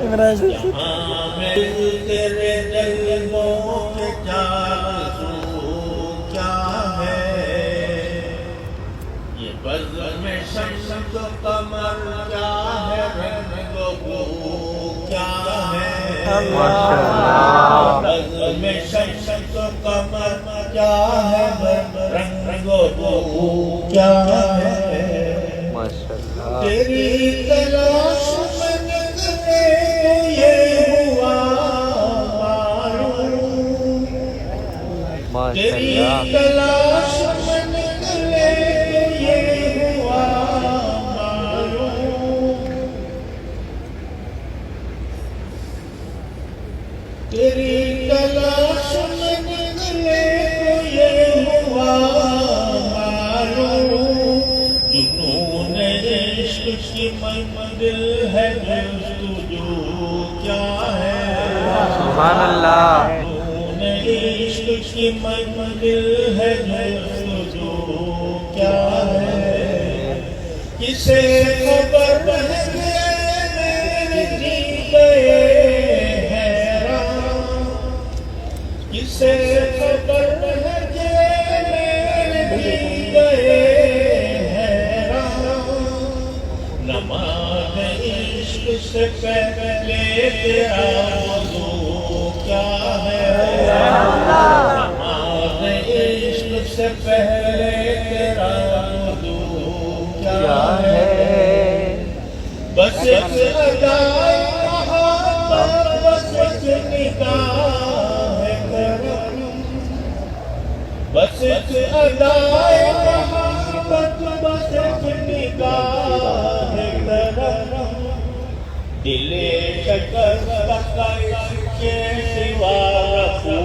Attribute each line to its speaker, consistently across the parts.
Speaker 1: میں تیرے جلووں کے جادو کیا ہے، یہ بزم شمس و قمر کیا ہے، رنگ و بو کیا ہے، بزم شمس و قمر کیا ہے، رنگ و بو کیا ہے، تیری تلاش میں نکلے یہ ہوا معلوم، تیری تلاش میں نکلے یہ ہوا معلوم، تیری تلاش میں نکلے یہ ہوا معلوم، جنون عشق کی منزل ہے جستجو کیا ہے،
Speaker 2: سبحان اللہ،
Speaker 1: جنون عشق کی منزل ہے جستجو کیا ہے، کسے خبر ہے میرے جی گئے حیران، کسے خبر ہے میرے جی گئے نماز عشق سے پہلے تیرا وضو کیا ہے، نماز عشق سے پہلے تیرا وضو کیا ہے، بس ایک ادائے محبت، بس ایک نگاہ کرم، بس ایک ادائے محبت، بس ایک نگاہ دل شکر کے سوا رفو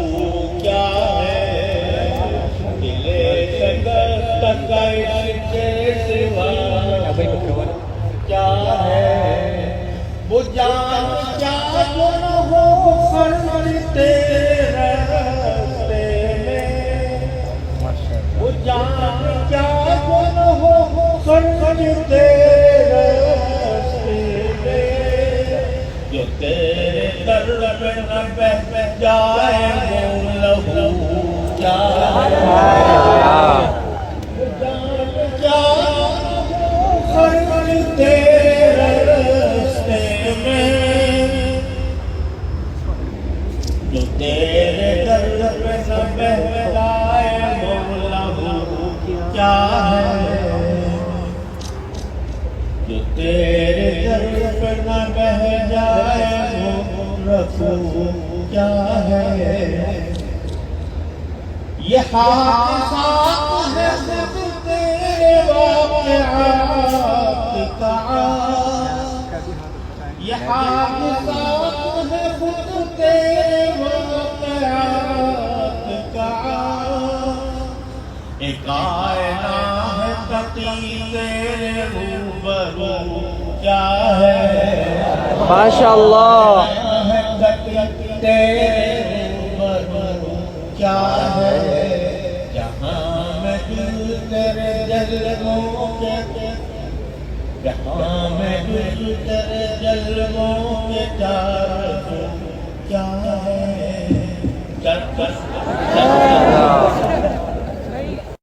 Speaker 1: کیا ہے، دل شکر کے سوا کیا ہے، وہ جان کیا گناہ ہو خرچ تیرے راستے میں، وہ جان کیا گناہ ہو خرچ تیرے جو تیرے در پہ نہ بہ جائے وہ لہو کیا ہے، کیا خرچ تیرے راستے میں، جو تیرے در پہ نہ بہ جائے وہ لہو کیا ہے، جو تیرے در پہ نہ بہ جائے وہ رفو کیا ہے، یہ حادثات ہے خود تیرے واقعات کا، یہ حادثات ہے خود تیرے واقعات کا، ایک آئینہ ہے تقی تیرے روبرو کیا ہے،
Speaker 2: ماشاءاللہ،
Speaker 1: تیرے روبرو کیا ہے، جہاں میں دل تیرے جلووں کے، جہاں میں دل تیرے جلووں کے جادو کیا ہے، چل چل چل